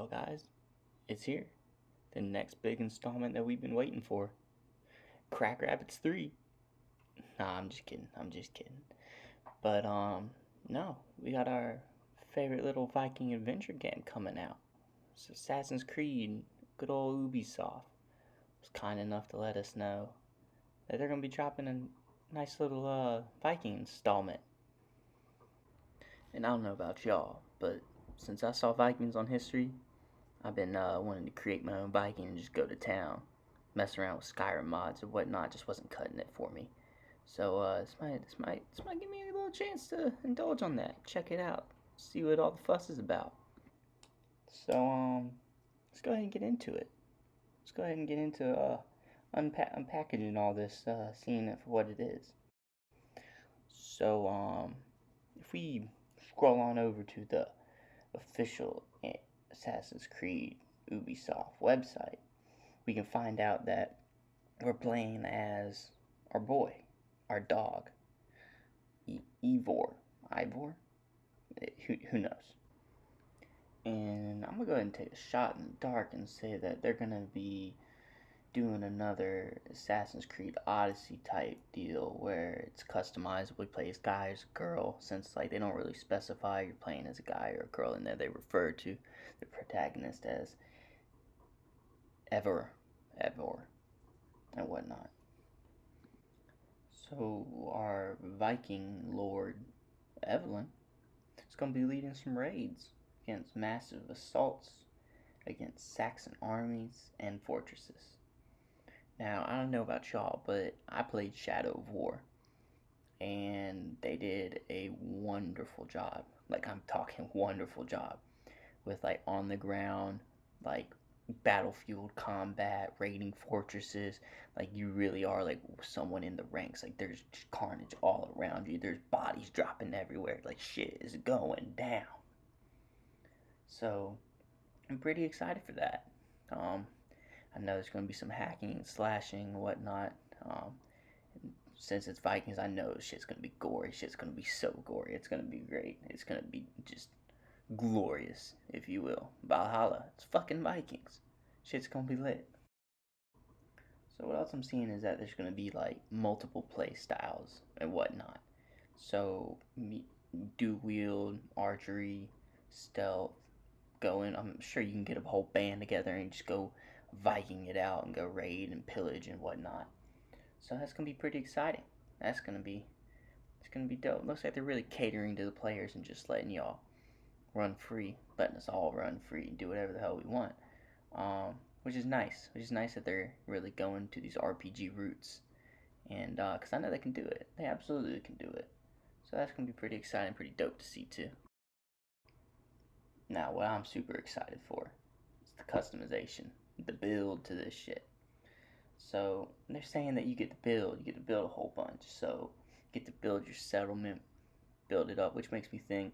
Well, guys, it's here. The next big installment that we've been waiting for. Crack Rapids 3. Nah, I'm just kidding. I'm just kidding. But, no, we got our favorite little Viking adventure game coming out. It's Assassin's Creed. Good old Ubisoft was kind enough to let us know that they're going to be dropping a nice little, Viking installment. And I don't know about y'all, but since I saw Vikings on History, I've been wanting to create my own Viking and just go to town. Mess around with Skyrim mods and whatnot just wasn't cutting it for me. So this might give me a little chance to indulge on that. Check it out. See what all the fuss is about. So let's go ahead and get into it. Let's go ahead and get into unpackaging all this, seeing it for what it is. So if we scroll on over to the official Assassin's Creed Ubisoft website, we can find out that we're playing as our boy, our dog, Ivor. Ivor? Who knows? And I'm gonna go ahead and take a shot in the dark and say that they're gonna be doing another Assassin's Creed Odyssey type deal where it's customizably play as guy or girl, since like they don't really specify you're playing as a guy or a girl in there. They refer to the protagonist as Eivor, and whatnot. So our Viking lord Evelyn is going to be leading some raids against massive assaults against Saxon armies and fortresses. Now, I don't know about y'all, but I played Shadow of War, and they did a wonderful job. Like, I'm talking wonderful job with like on the ground, like battlefield combat, raiding fortresses. Like you really are like someone in the ranks. Like there's carnage all around you. There's bodies dropping everywhere. Like shit is going down. So I'm pretty excited for that. I know there's going to be some hacking and slashing and whatnot. Since it's Vikings, I know shit's going to be gory. Shit's going to be so gory. It's going to be great. It's going to be just glorious, if you will. Valhalla. It's fucking Vikings. Shit's gonna be lit. So what else I'm seeing is that there's gonna be like multiple play styles and whatnot. So dual wield, archery, stealth, going. I'm sure you can get a whole band together and just go Viking it out and go raid and pillage and whatnot. So that's gonna be pretty exciting. It's gonna be dope. Looks like they're really catering to the players and just letting y'all run free, letting us all run free and do whatever the hell we want. Which is nice. Which is nice that they're really going to these RPG roots, and because I know they can do it, they absolutely can do it. So that's gonna be pretty exciting, pretty dope to see too. Now, what I'm super excited for is the customization, the build to this shit. So they're saying that you get to build a whole bunch. So you get to build your settlement, build it up, which makes me think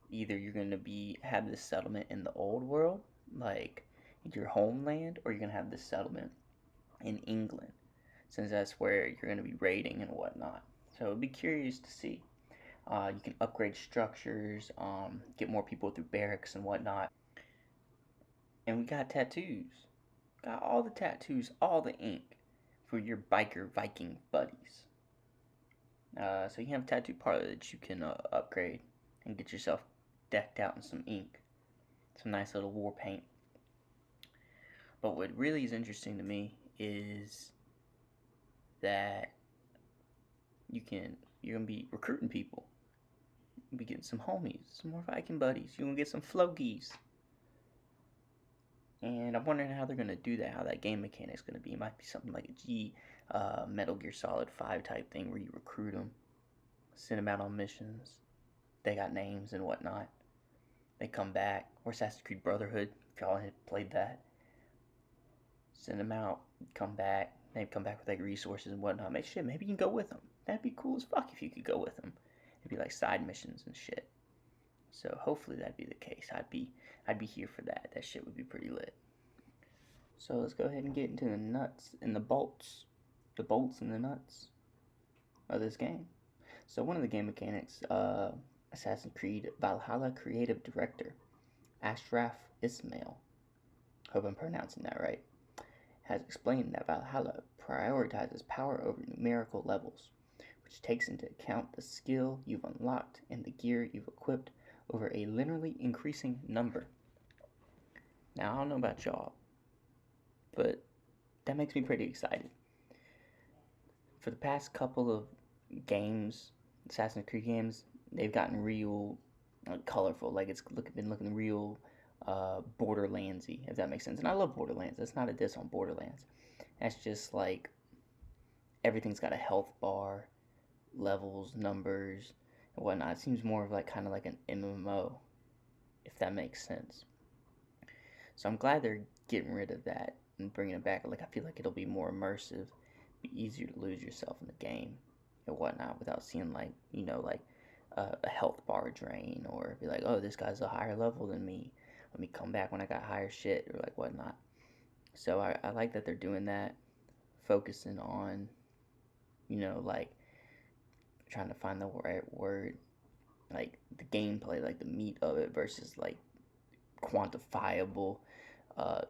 either you're going to have this settlement in the old world, like in your homeland, or you're going to have this settlement in England, since that's where you're going to be raiding and whatnot. So I'd be curious to see. You can upgrade structures, get more people through barracks and whatnot. And we got tattoos. Got all the tattoos, all the ink for your biker Viking buddies. So you have a tattoo parlor that you can upgrade and get yourself decked out in some ink, some nice little war paint. But what really is interesting to me is that you're gonna be recruiting people. You'll be getting some homies, some more Viking buddies. You're gonna get some flogies. And I'm wondering how they're gonna do that, how that game mechanic's gonna be. It might be something like a Metal Gear Solid 5 type thing where you recruit them, send them out on missions. They got names and whatnot. They come back. Or Assassin's Creed Brotherhood, if y'all had played that. Send them out, come back. They come back with like resources and whatnot. Maybe you can go with them. That'd be cool as fuck if you could go with them. It'd be like side missions and shit. So hopefully that'd be the case. I'd be here for that. That shit would be pretty lit. So let's go ahead and get into the nuts and the bolts and the nuts of this game. So one of the game mechanics, Assassin's Creed Valhalla creative director Ashraf Ismail, hope I'm pronouncing that right, has explained that Valhalla prioritizes power over numerical levels, which takes into account the skill you've unlocked and the gear you've equipped over a linearly increasing number. Now, I don't know about y'all, but that makes me pretty excited. For the past couple of games, Assassin's Creed games, they've gotten real colorful. Like been looking real Borderlandsy, if that makes sense. And I love Borderlands. That's not a diss on Borderlands. That's just like everything's got a health bar, levels, numbers, and whatnot. It seems more of like kind of like an MMO, if that makes sense. So I'm glad they're getting rid of that and bringing it back. Like I feel like it'll be more immersive, be easier to lose yourself in the game and whatnot without seeing like like a health bar drain or be like, oh, this guy's a higher level than me. Let me come back when I got higher shit or like whatnot. So I like that they're doing that, focusing on like trying to find the right word, like the gameplay, like the meat of it versus like quantifiable uh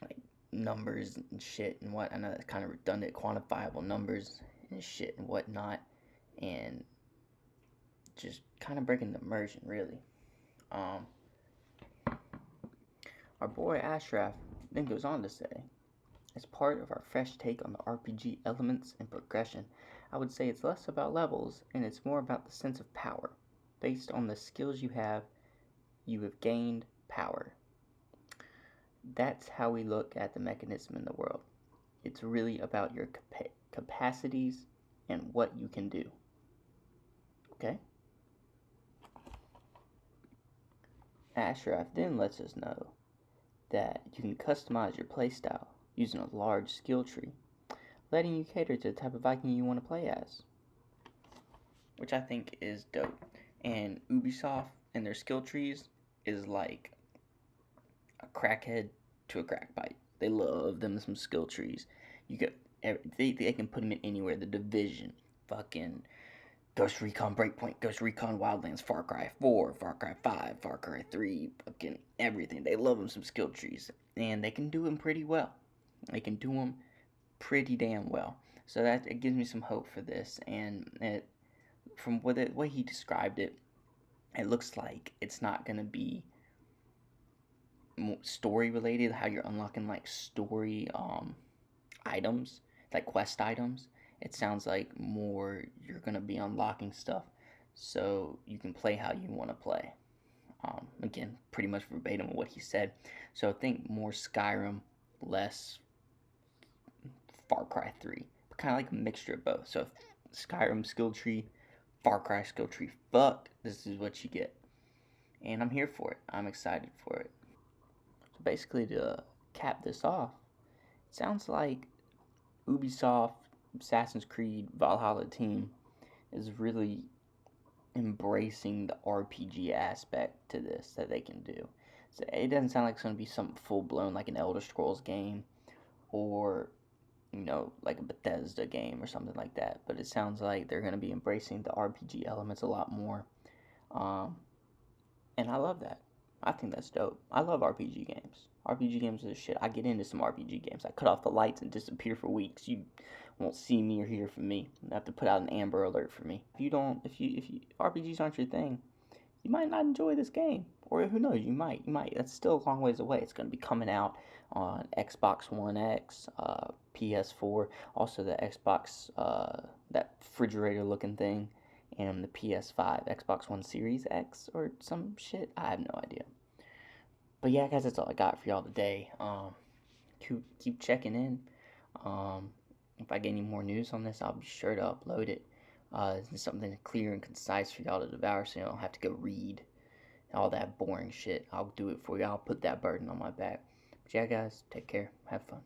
like numbers and shit and what. I know that's kind of redundant, quantifiable numbers and shit and whatnot, and just kind of breaking the immersion really. um our boy Ashraf then goes on to say, as part of our fresh take on the RPG elements and progression, I would say it's less about levels and it's more about the sense of power. Based on the skills you have gained power. That's how we look at the mechanism in the world. It's really about your capacities and what you can do. Okay? Ashraf then lets us know that you can customize your playstyle using a large skill tree, letting you cater to the type of Viking you want to play as, which I think is dope. And Ubisoft and their skill trees is like a crackhead to a crackbite. They love them some skill trees. You get they can put them in anywhere. The Division, fucking Ghost Recon Breakpoint, Ghost Recon Wildlands, Far Cry 4, Far Cry 5, Far Cry 3, fucking everything. They love them some skill trees, and they can do them pretty well. They can do them pretty damn well. So that it gives me some hope for this, and from the way he described it, it looks like it's not gonna be story related. How you're unlocking like story items, like quest items. It sounds like more you're gonna be unlocking stuff, so you can play how you want to play. Again, pretty much verbatim what he said. So think more Skyrim, less Far Cry 3, but kind of like a mixture of both. So Skyrim skill tree, Far Cry skill tree, fuck, this is what you get. And I'm here for it. I'm excited for it. So basically, to cap this off, it sounds like Ubisoft, Assassin's Creed, Valhalla team is really embracing the RPG aspect to this that they can do. So it doesn't sound like it's going to be something full blown like an Elder Scrolls game or like a Bethesda game or something like that. But it sounds like they're going to be embracing the RPG elements a lot more. Um, and I love that. I think that's dope. I love RPG games. RPG games are the shit. I get into some RPG games. I cut off the lights and disappear for weeks. You won't see me or hear from me. You have to put out an Amber Alert for me. If you RPGs aren't your thing, you might not enjoy this game. Or who knows, you might. That's still a long ways away. It's going to be coming out on Xbox One X, PS4, also the Xbox, that refrigerator looking thing, and the PS5, Xbox One Series X or some shit. I have no idea. But yeah, guys, that's all I got for y'all today. Keep checking in. If I get any more news on this, I'll be sure to upload it. It's something clear and concise for y'all to devour, so you don't have to go read all that boring shit. I'll do it for you. I'll put that burden on my back. But yeah, guys, take care. Have fun.